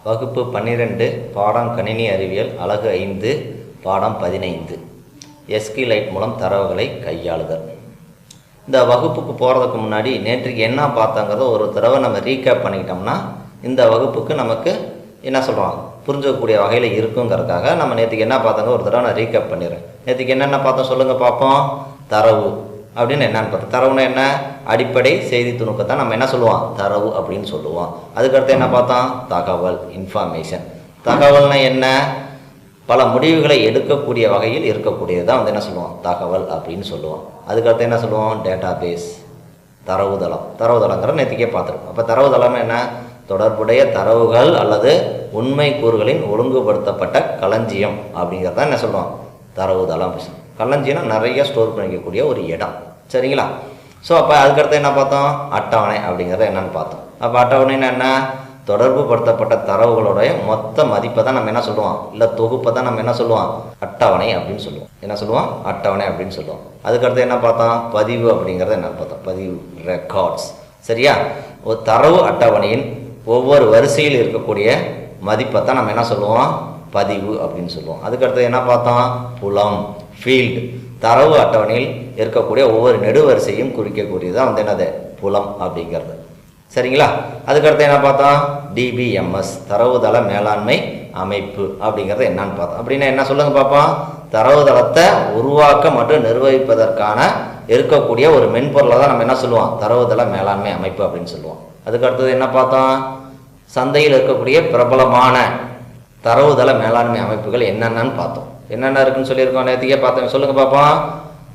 வகுப்பு 12 பாடம் கணினி அறிவியல் அலகு 5 பாடம் 15 எஸ்கிலைட் மூலம் தரவுகளை கையாளுதல். இந்த வகுப்புக்கு போகிறதுக்கு முன்னாடி நேற்றுக்கு என்ன பார்த்தாங்கிறத ஒரு தடவை நம்ம ரீகேப் பண்ணிக்கிட்டோம்னா இந்த வகுப்புக்கு நமக்கு என்ன சொல்கிறோம் புரிஞ்சக்கூடிய வகையில் இருக்குங்கிறதுக்காக நம்ம நேற்றுக்கு என்ன பார்த்தாங்க ஒரு தடவை நான் ரீகேப் பண்ணிடுறேன். நேற்றுக்கு என்னென்ன பார்த்தோம் சொல்லுங்கள் பார்ப்போம். தரவு அப்படின்னு என்னன்னு பார்த்தோம். தரவுன்னா என்ன? அடிப்படை செய்தி துணுக்கத்தை நம்ம என்ன சொல்லுவோம்? தரவு அப்படின்னு சொல்லுவோம். அதுக்கடுத்து என்ன பார்த்தோம்? தகவல், இன்ஃபர்மேஷன். தகவல்னா என்ன? பல முடிவுகளை எடுக்கக்கூடிய வகையில் இருக்கக்கூடியது தான் என்ன சொல்லுவோம்? தகவல் அப்படின்னு சொல்லுவோம். அதுக்கடுத்து என்ன சொல்லுவோம்? Data base, தரவுதளம். தரவுதளங்கிற நேற்றுக்கே பார்த்துருக்கோம். அப்போ தரவுதளம் என்ன? தொடர்புடைய தரவுகள் அல்லது உண்மை கூறுகளின் ஒழுங்குபடுத்தப்பட்ட களஞ்சியம் அப்படிங்கிறத என்ன சொல்லுவோம்? தரவுதளம். களஞ்சியம் நிறைய ஸ்டோர் பண்ணிக்கக்கூடிய ஒரு இடம். சரிங்களா? ஸோ அப்போ அதுக்கடுத்து என்ன பார்த்தோம்? அட்டவணை அப்படிங்கிறத என்னென்னு பார்த்தோம். அப்போ அட்டவணைன்னா என்ன? தொடர்பு படுத்தப்பட்ட தரவுகளுடைய மொத்த மதிப்பை தான் நம்ம என்ன சொல்லுவோம்? இல்லை தொகுப்பை தான் நம்ம என்ன சொல்லுவோம்? அட்டவணை அப்படின்னு சொல்லுவோம். என்ன சொல்லுவோம்? அட்டவணை அப்படின்னு சொல்லுவோம். அதுக்கடுத்து என்ன பார்த்தோம்? பதிவு அப்படிங்கிறத என்னென்னு பார்த்தோம்? பதிவு, ரெக்கார்ட்ஸ். சரியா? ஒரு தரவு அட்டவணையின் ஒவ்வொரு வரிசையில் இருக்கக்கூடிய மதிப்பை தான் நம்ம என்ன சொல்லுவோம்? பதிவு அப்படின்னு சொல்லுவோம். அதுக்கடுத்து என்ன பார்த்தோம்? புலம், ஃபீல்டு. தரவு அட்டவணையில் இருக்கக்கூடிய ஒவ்வொரு நெடுவரிசையும் குறிக்கக்கூடியதான் என்னது? புலம் அப்படிங்கிறது. சரிங்களா? அதுக்கடுத்து என்ன பார்த்தோம்? டிபிஎம்எஸ், தரவுதள மேலாண்மை அமைப்பு அப்படிங்கிறது என்னன்னு பார்த்தோம். அப்படின்னா என்ன சொல்லுங்க பார்ப்போம்? தரவுதளத்தை உருவாக்க மற்றும் நிர்வகிப்பதற்கான இருக்கக்கூடிய ஒரு மென்பொருளை தான் நம்ம என்ன சொல்லுவோம்? தரவுதள மேலாண்மை அமைப்பு அப்படின்னு சொல்லுவோம். அதுக்கடுத்தது என்ன பார்த்தோம்? சந்தையில் இருக்கக்கூடிய பிரபலமான தரவுதள மேலாண்மை அமைப்புகள் என்னென்னு பார்த்தோம். என்னென்ன இருக்குன்னு சொல்லியிருக்கோம், நேற்றுக்கே பார்த்தோம். சொல்லுங்க பார்ப்போம்.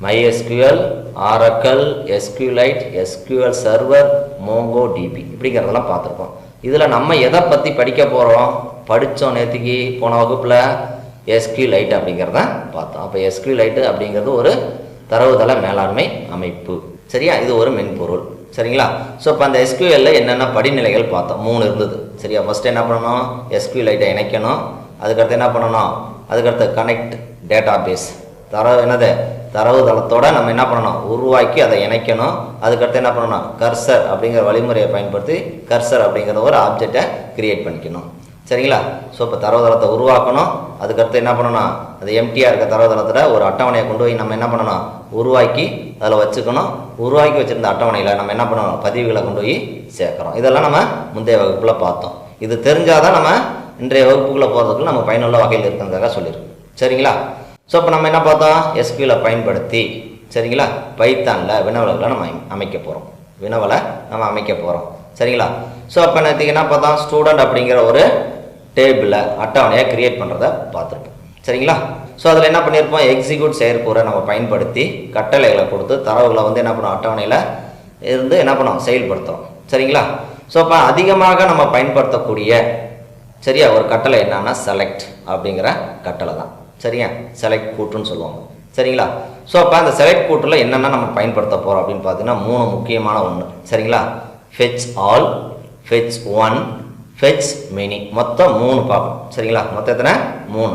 MySQL, Oracle, SQLite, SQL Server, MongoDB இப்படிங்கிறதெல்லாம் பார்த்துருக்கோம். இதில் நம்ம எதை பற்றி படிக்க போகிறோம்? படித்தோம் நேற்றுக்கு போன வகுப்பில் SQLite அப்படிங்கிறத பார்த்தோம். அப்போ SQLite அப்படிங்கிறது ஒரு தரவுதள மேலாண்மை அமைப்பு. சரியா? இது ஒரு மென்பொருள். சரிங்களா? ஸோ இப்போ அந்த SQLல என்னென்ன படிநிலைகள் பார்த்தோம். 3 இருந்தது. சரியா? ஃபஸ்ட்டு என்ன பண்ணணும்? SQLite இணைக்கணும். அதுக்கடுத்து என்ன பண்ணணும்? அதுக்கடுத்து கனெக்ட் டேட்டா பேஸ், என்னது? தரவுதளத்தோட நம்ம என்ன பண்ணணும்? உருவாக்கி அதை இணைக்கணும். அதுக்கடுத்து என்ன பண்ணணும்? கர்சர் அப்படிங்கிற வழிமுறையை பயன்படுத்தி கர்சர் அப்படிங்கிற ஒரு ஆப்ஜெக்டை கிரியேட் பண்ணிக்கணும். சரிங்களா? ஸோ இப்போ தரவுதளத்தை உருவாக்கணும். அதுக்கடுத்து என்ன பண்ணணும்? அது எம்டிஆர் இருக்க தரவுதளத்தில் ஒரு அட்டவணையை கொண்டு போய் நம்ம என்ன பண்ணணும்? உருவாக்கி அதில் வச்சுக்கணும். உருவாக்கி வச்சுருந்த அட்டவணையில் நம்ம என்ன பண்ணணும்? பதிவுகளை கொண்டு போய் சேர்க்குறோம். இதெல்லாம் நம்ம முந்தைய வகுப்பில் பார்த்தோம். இது தெரிஞ்சாதான் நம்ம இன்றைய வகுப்புக்குள்ளே போகிறதுக்கு நம்ம பயனுள்ள வகையில் இருக்கிறதாக சொல்லியிருக்கோம். சரிங்களா? ஸோ இப்போ நம்ம என்ன பார்த்தோம்? SQLை பயன்படுத்தி, சரிங்களா, பைத்தானில் வினவல்களை நம்ம அமைக்க போகிறோம். வினவலை நம்ம அமைக்க போகிறோம். சரிங்களா? ஸோ அப்போ நேற்றுக்கு என்ன பார்த்தோம்? ஸ்டூடெண்ட் அப்படிங்கிற ஒரு டேபிளை அட்டவணையை கிரியேட் பண்ணுறதை பார்த்துருப்போம். சரிங்களா? ஸோ அதில் என்ன பண்ணியிருப்போம்? எக்ஸிக்யூட் செயற்கூறை நம்ம பயன்படுத்தி கட்டளைகளை கொடுத்து தரவுகளை என்ன பண்ணுவோம்? அட்டவணையில் இருந்து என்ன பண்ணுவோம்? செயல்படுத்துகிறோம். சரிங்களா? ஸோ அப்போ அதிகமாக நம்ம பயன்படுத்தக்கூடிய சரியா ஒரு கட்டளை என்னன்னா செலக்ட் அப்படிங்கிற கட்டளை தான். சரியா? செலக்ட் கூற்றுன்னு சொல்லுவாங்க. சரிங்களா? ஸோ அப்போ அந்த செலக்ட் கூற்றில் என்னென்ன நம்ம பயன்படுத்த போகிறோம் அப்படின்னு பார்த்தீங்கன்னா 3 முக்கியமான ஒன்று. சரிங்களா? Fetch all, fetch one, fetch many. மொத்தம் 3 பார்ப்போம். சரிங்களா? மொத்தம் எத்தனை? 3.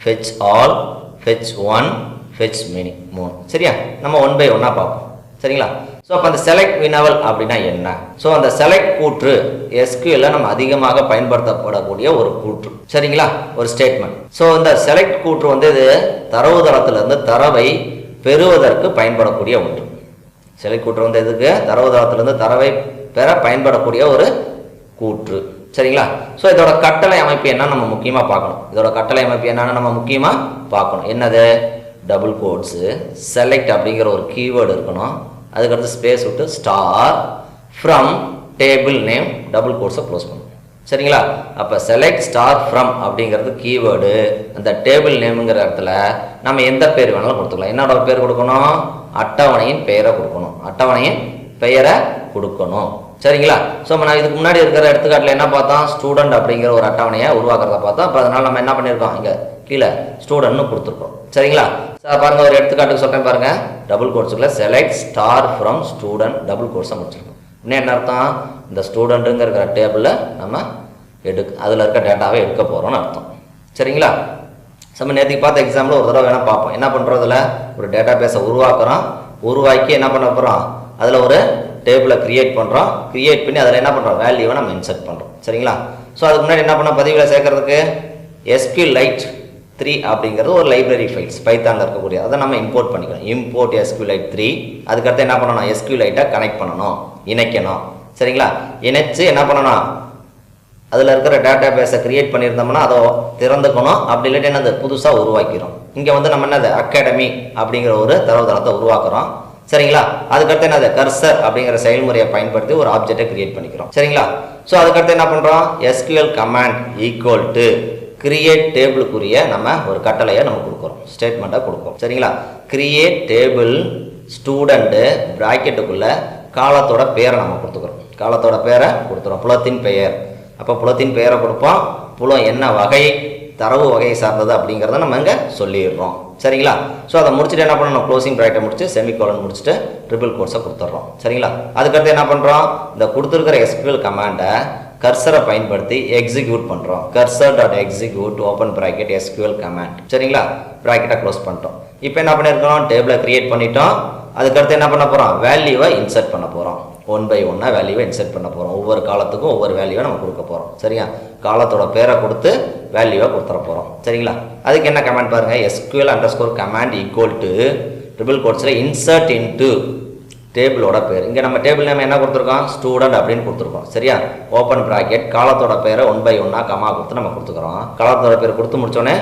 Fetch all, fetch one, fetch many 3. சரியா? நம்ம 1 by 1 பார்ப்போம். சரிங்களா? ஸோ அப்போ அந்த செலக்ட் வினவல் அப்படின்னா என்ன? ஸோ அந்த செலக்ட் கூற்று SQLல நம்ம அதிகமாக பயன்படுத்தப்படக்கூடிய ஒரு கூற்று. சரிங்களா? ஒரு ஸ்டேட்மெண்ட். ஸோ இந்த செலக்ட் கூற்று இது தரவுதளத்திலிருந்து தரவை பெறுவதற்கு பயன்படக்கூடிய ஒன்று. செலக்ட் கூற்று எதுக்கு? தரவுதளத்திலிருந்து தரவை பெற பயன்படக்கூடிய ஒரு கூற்று. சரிங்களா? ஸோ இதோட கட்டளை அமைப்பு என்ன நம்ம முக்கியமாக பார்க்கணும். இதோட கட்டளை அமைப்பு என்னன்னு நம்ம முக்கியமாக பார்க்கணும். என்னது? டபுள் கோட்ஸு, செலக்ட் அப்படிங்கிற ஒரு கீவேர்டு இருக்கணும். அதுக்கடுத்து ஸ்பேஸ் விட்டு star from table name double கோட்ஸை க்ளோஸ் பண்ணணும். சரிங்களா? அப்போ செலக்ட் ஸ்டார் ஃப்ரம் அப்படிங்கிறது கீவேர்டு. அந்த டேபிள் நேமுங்கிற இடத்துல நம்ம எந்த பேர் வேணாலும் கொடுத்துக்கலாம். என்னோட பேர் கொடுக்கணும்? அட்டவணையின் பெயரை கொடுக்கணும். அட்டவணையின் பெயரை கொடுக்கணும். சரிங்களா? ஸோ நான் இதுக்கு முன்னாடி இருக்கிற எடுத்துக்காட்டில் என்ன பார்த்தோம்? ஸ்டூடெண்ட் அப்படிங்கிற ஒரு அட்டவணையை உருவாக்குறத பார்த்தோம். அப்போ அதனால் நம்ம என்ன பண்ணியிருக்கோம்? இங்கே கீழே ஸ்டூடெண்ட்னு கொடுத்துருக்கோம். சரிங்களா? சார் பாருங்க, ஒரு எடுத்துக்காட்டுக்கு சொல்கிறேன் பாருங்க. டபுள் கோட்ஸுக்குள்ள select star from student double கோட்ஸை முடிச்சிருக்கோம். இன்னும் என்ன அர்த்தம்? இந்த ஸ்டூடெண்ட்டுங்கிற டேபிளில் நம்ம அதில் இருக்க டேட்டாவை எடுக்க போகிறோம்னு அர்த்தம். சரிங்களா? நம்ம நேற்றுக்கு பார்த்த எக்ஸாம்பிள் ஒரு தடவை வேணால் பார்ப்போம். என்ன பண்ணுறதுல ஒரு டேட்டா பேஸை உருவாக்குறோம். உருவாக்கி என்ன பண்ண போகிறோம்? அதில் ஒரு டேபிளை கிரியேட் பண்ணுறோம். கிரியேட் பண்ணி அதில் என்ன பண்ணுறோம்? வேல்யூவை நம்ம இன்சர்ட் பண்ணுறோம். சரிங்களா? ஸோ அதுக்கு முன்னாடி என்ன பண்ண பதிவுகளை சேர்க்கறதுக்கு SQLite 3 அப்படிங்கிறது ஒரு லைப்ரரி ஃபைல்ஸ் பைத்தானில் இருக்கக்கூடிய அதை நம்ம இம்போர்ட் பண்ணிக்கணும். Import SQLite 3. அதுக்கடுத்து என்ன பண்ணணும், SQLite கனெக்ட் பண்ணணும், இணைக்கணும். சரிங்களா? இணைச்சு என்ன பண்ணணும், அதில் இருக்கிற டேட்டா பேஸை கிரியேட் பண்ணியிருந்தோம்னா அதை திறந்துக்கணும். அப்படி இல்லாட்டி என்னது புதுசாக உருவாக்கிறோம். இங்கே வந்து நம்ம என்னது அகாடமி அப்படிங்கிற ஒரு தரவுதளத்தை உருவாக்குறோம். சரிங்களா? அதுக்கடுத்து என்னது கர்சர் அப்படிங்கிற செயல்முறையை பயன்படுத்தி ஒரு ஆப்ஜெக்டை கிரியேட் பண்ணிக்கிறோம். சரிங்களா? ஸோ அதுக்கடுத்து என்ன பண்ணுறோம், SQL command equal to create டேபிளுக்குரிய நம்ம ஒரு கட்டளையை நம்ம கொடுக்குறோம், ஸ்டேட்மெண்ட்டை கொடுக்குறோம். சரிங்களா? கிரியேட் டேபிள் ஸ்டூடெண்ட்டு ப்ராக்கெட்டுக்குள்ளே காலத்தோட பேரை நம்ம கொடுத்துக்கிறோம். காலத்தோட பேரை கொடுத்துறோம், புலத்தின் பெயர். அப்போ புலத்தின் பெயரை கொடுப்போம். புலம் என்ன வகை, தரவு வகையை சார்ந்தது அப்படிங்கிறத நம்ம இங்கே சொல்லிடுறோம். சரிங்களா? ஸோ அதை முடிச்சுட்டு என்ன பண்ணணும், க்ளோசிங் ப்ராக்கெட்டை முடிச்சு செமிகோலன் முடிச்சுட்டு ட்ரிபிள் கோட்ஸை கொடுத்துட்றோம். சரிங்களா? அதுக்கடுத்து என்ன பண்ணுறோம், இந்த கொடுத்துருக்கிற SQL கமாண்டை கர்சரை பயன்படுத்தி எக்ஸிக்யூட் பண்ணுறோம். Cursor dot execute open bracket SQL command. சரிங்களா? ப்ராக்கெட்டை க்ளோஸ் பண்ணிட்டோம். இப்போ என்ன பண்ணியிருக்கோம், டேபிளை கிரியேட் பண்ணிட்டோம். அதுக்கடுத்து என்ன பண்ண போகிறோம், வேல்யூவை இன்சர்ட் பண்ண போகிறோம். 1 by 1 வேல்யூவை இன்சர்ட் பண்ண போகிறோம். ஒவ்வொரு காலத்துக்கும் ஒவ்வொரு வேல்யூவை நம்ம கொடுக்க போகிறோம். சரியா? காலத்தோட பேரை கொடுத்து வேல்யூவை கொடுத்துட போகிறோம். சரிங்களா? அதுக்கு என்ன கமெண்ட் பாருங்கள், SQL _ command equal to triple கோட்ஸில் இன்சர்ட் இன்டு டேபிளோட பேர். இங்கே நம்ம டேபிள் நேம் என்ன கொடுத்துருக்கோம், ஸ்டூடெண்ட் அப்படின்னு கொடுத்துருக்கோம். சரியா? ஓப்பன் ப்ராக்கெட் காலத்தோட பேரை 1 by 1 கமா கொடுத்து நம்ம கொடுத்துக்கிறோம். காலத்தோட பேர் கொடுத்து முடிச்சோடனே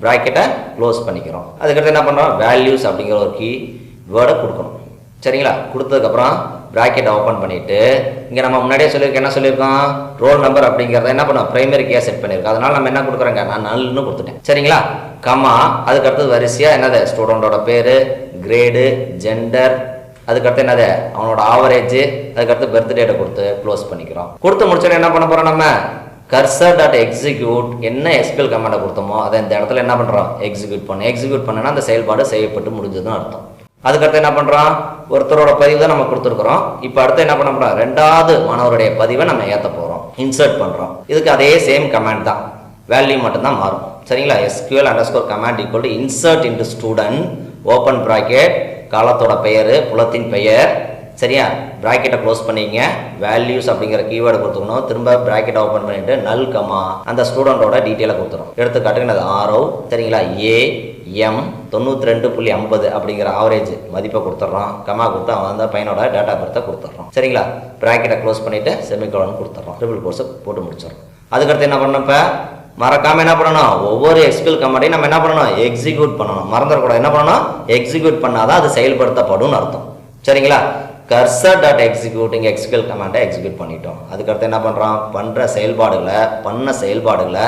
ப்ராக்கெட்டை க்ளோஸ் பண்ணிக்கிறோம். அதுக்கடுத்து என்ன பண்ணுறோம், வேல்யூஸ் அப்படிங்கிற ஒரு கீ வேர்டை கொடுக்கணும். சரிங்களா? கொடுத்ததுக்கப்புறம் ப்ராக்கெட்டை ஓப்பன் பண்ணிவிட்டு இங்கே நம்ம முன்னாடியே சொல்லியிருக்கோம், என்ன சொல்லியிருக்கோம், ரோல் நம்பர் அப்படிங்கிறத என்ன பண்ணோம், பிரைமரி கீயாக செட் பண்ணியிருக்கோம். அதனால் நம்ம என்ன கொடுக்குறோங்க, நான் நல்னு கொடுத்துட்டேன். சரிங்களா? கமா அதுக்கடுத்து வரிசையாக என்னது ஸ்டூடெண்டோட பேர், கிரேடு, ஜெண்டர், அதுக்கடுத்து என்னது அவனோட ஆவரேஜ், அதுக்கடுத்து பர்த்டேட்டை கொடுத்து க்ளோஸ் பண்ணிக்கிறோம். கொடுத்து முடிச்சோட என்ன பண்ண போகிறோம், நம்ம கர்சர் டாட் எக்ஸிக்யூட் என்ன SQL கமாண்டை கொடுத்தோமோ அதை இந்த இடத்துல என்ன பண்ணுறோம், எக்ஸிக்யூட் பண்ணோம். எக்ஸிக்யூட் பண்ணனா அந்த செயல்பாடு செய்யப்பட்டு முடிஞ்சதுன்னு அர்த்தம். அதுக்கடுத்து என்ன பண்ணுறோம், ஒருத்தரோட பதிவு தான் நம்ம கொடுத்துருக்குறோம். இப்போ அடுத்து என்ன பண்ண போகிறோம், 2வது மாணவருடைய பதிவை நம்ம ஏற்ற போகிறோம், இன்சர்ட் பண்ணுறோம். இதுக்கு அதே சேம் கமாண்ட் தான், வேல்யூ மட்டும்தான் மாறும். சரிங்களா? SQL _ command equal to insert into student open bracket காலத்தோட பெயர், புலத்தின் பெயர். சரியா? ப்ராக்கெட்டை க்ளோஸ் பண்ணிங்க, வேல்யூஸ் அப்படிங்கிற கீவேர்டு கொடுத்துக்கணும். திரும்ப ப்ராக்கெட்டை ஓப்பன் பண்ணிட்டு நல் கமா அந்த ஸ்டூடெண்டோட டீட்டெயிலை கொடுத்துரும். எடுத்துக்காட்டுக்கு அது ஆரோ. சரிங்களா? AM 92.50 அப்படிங்கிற ஆவரேஜ் மதிப்பை கொடுத்துட்றோம். கமா கொடுத்து அவன் அந்த பையனோட டேட்டா பர்த்தை கொடுத்துட்றோம். சரிங்களா? ப்ராக்கெட்டை க்ளோஸ் பண்ணிவிட்டு செமிகோலன் கொடுத்துட்றோம். ட்ரிபிள் கோர்ஸை போட்டு முடிச்சிடறோம். அதுக்கடுத்து என்ன பண்ணணும், இப்போ மறக்காமல் என்ன பண்ணணும், ஒவ்வொரு SQL கமாண்டையும் நம்ம என்ன பண்ணணும், எக்ஸிக்யூட் பண்ணணும். மறந்துடக்கூடாது. என்ன பண்ணணும், எக்ஸிக்யூட் பண்ணாதான் அது செயல்படுத்தப்படும் அர்த்தம். சரிங்களா? கர்சர் டாட் எக்ஸிக்யூட் இங்கே SQL கமாண்டை எக்ஸிக்யூட் பண்ணிட்டோம். அதுக்கடுத்து என்ன பண்ணுறோம், பண்ண செயல்பாடுகளை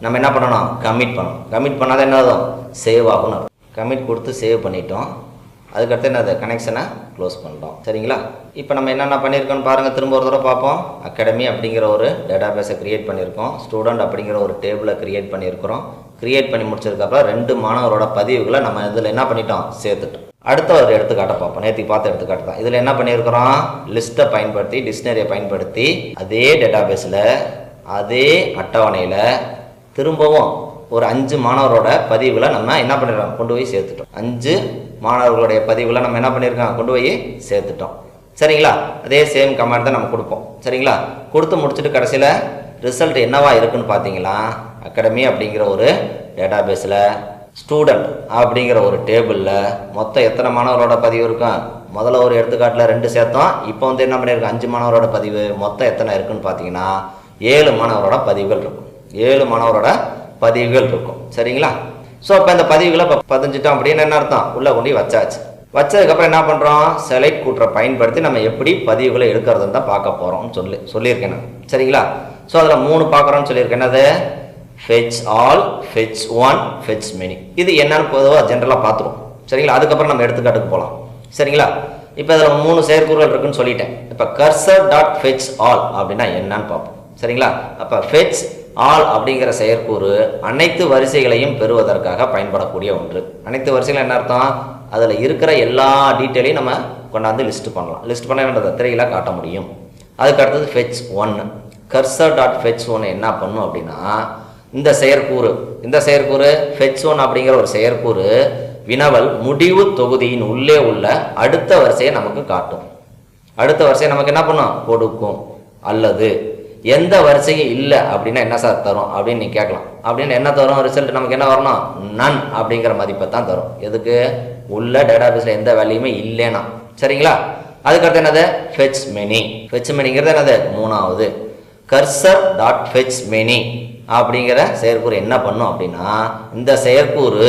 நம்ம என்ன பண்ணணும், கமிட் பண்ணணும். கமிட் பண்ணாதான் என்ன ஆகும், சேவ் ஆகணும். கமிட் கொடுத்து சேவ் பண்ணிட்டோம். அதுக்கடுத்து என்னது கனெக்ஷனை க்ளோஸ் பண்ணிட்டோம். சரிங்களா? இப்போ நம்ம என்னென்ன பண்ணியிருக்கோன்னு பாருங்கள், திரும்ப ஒரு தடவை பார்ப்போம். அகாடமி அப்படிங்கிற ஒரு டேட்டா பேஸை க்ரியேட் பண்ணியிருக்கோம். ஸ்டூடெண்ட் அப்படிங்கிற ஒரு டேபிளை க்ரியேட் பண்ணியிருக்கிறோம். க்ரியேட் பண்ணி முடிச்சதுக்கப்புறம் 2 மாணவரோட பதிவுகளை நம்ம இதில் என்ன பண்ணிட்டோம், சேர்த்துட்டோம். அடுத்த ஒரு எடுத்துக்காட்டை பார்ப்போம். நேற்று பார்த்த எடுத்துக்காட்டு தான். இதில் என்ன பண்ணியிருக்கிறோம், லிஸ்ட்டை பயன்படுத்தி, டிக்ஷனரியை பயன்படுத்தி அதே டேட்டா பேஸில் அதே அட்டவணையில் திரும்பவும் ஒரு 5 மாணவரோட பதிவுகளை நம்ம என்ன பண்ணிடுறோம், கொண்டு போய் சேர்த்துட்டோம். 5 மாணவர்களுடைய பதிவுகளை நம்ம என்ன பண்ணியிருக்கோம், கொண்டு போய் சேர்த்துட்டோம். சரிங்களா? அதே சேம் கமாண்ட் தான் நம்ம கொடுப்போம். சரிங்களா? கொடுத்து முடிச்சுட்டு கடைசியில் ரிசல்ட் என்னவா இருக்குன்னு பார்த்தீங்களா, அகாடமி அப்படிங்கிற ஒரு டேட்டா பேஸில் ஸ்டூடெண்ட் அப்படிங்கிற ஒரு டேபிளில் மொத்தம் எத்தனை மாணவரோட பதிவு இருக்கும், முதல்ல ஒரு எடுத்துக்காட்டில் 2 சேர்த்தோம். இப்போ வந்து என்ன பண்ணியிருக்கோம், 5 மாணவரோட பதிவு மொத்தம் எத்தனை இருக்குன்னு பார்த்தீங்கன்னா 7 மாணவரோட பதிவுகள் இருக்கும். 7 மாணவரோட பதிவுகள் இருக்கும். சரிங்களா? ஸோ இப்போ இந்த பதிவுகளை இப்போ 15 அப்படின்னு என்ன அர்த்தம், உள்ளே கொண்டு வச்சாச்சு. வச்சதுக்கப்புறம் என்ன பண்ணுறோம், செலக்ட் கூட்டுற பயன்படுத்தி நம்ம எப்படி பதிவுகளை எடுக்கிறதுன்னு தான் பார்க்க போகிறோம்னு சொல்லியிருக்கேன் நான். சரிங்களா? ஸோ அதில் 3 பார்க்குறோன்னு சொல்லியிருக்கேன். என்னது, fetch all, fetch one, fetch many. இது என்னன்னு பொதுவாக ஜென்ரலாக பார்த்துருவோம். சரிங்களா? அதுக்கப்புறம் நம்ம எடுத்துக்காட்டுக்கு போகலாம். சரிங்களா? இப்போ அதில் 3 செயற்கூறுகள் இருக்குன்னு சொல்லிட்டேன். இப்போ கர்சர் டாட் fetch all அப்படின்னா என்னன்னு பார்ப்போம். சரிங்களா? அப்போ fetch all அப்படிங்கிற செயற்கூறு அனைத்து வரிசைகளையும் பெறுவதற்காக பயன்படக்கூடிய ஒன்று. அனைத்து வரிசைகளும் என்ன அர்த்தம், அதில் இருக்கிற எல்லா டீட்டெயிலையும் நம்ம கொண்டாந்து லிஸ்ட் பண்ணலாம். லிஸ்ட் பண்ண வேண்டியதை திரையில காட்ட முடியும். அதுக்கு அடுத்தது fetch one. Cursor dot fetch one என்ன பண்ணும் அப்படின்னா, இந்த செயற்கூறு fetch one அப்படிங்கிற ஒரு செயற்கூறு வினவல் முடிவு தொகுதியின் உள்ளே உள்ள அடுத்த வரிசையை நமக்கு காட்டும். அடுத்த வரிசையை நமக்கு என்ன பண்ணும், கொடுக்கும். அல்லது எந்த வரிசையும் இல்லை அப்படின்னா என்ன சார் தரும் அப்படின்னு நீ கேட்கலாம். அப்படின்னு என்ன தரும் ரிசல்ட் நமக்கு என்ன வரணும், நன் அப்படிங்கிற மதிப்பை தான் தரும். எதுக்கு, உள்ள டேட்டாபேஸில் எந்த வேல்யூமே இல்லைன்னா. சரிங்களா, அதுக்கடுத்து என்னது, ஃபெச் மெனி. ஃபெச் மெனிங்கிறது என்னது, மூணாவது. கர்சர் டாட் ஃபெச் மெனி அப்படிங்கிற செயற்கூறு என்ன பண்ணும் அப்படின்னா, இந்த செயற்கூறு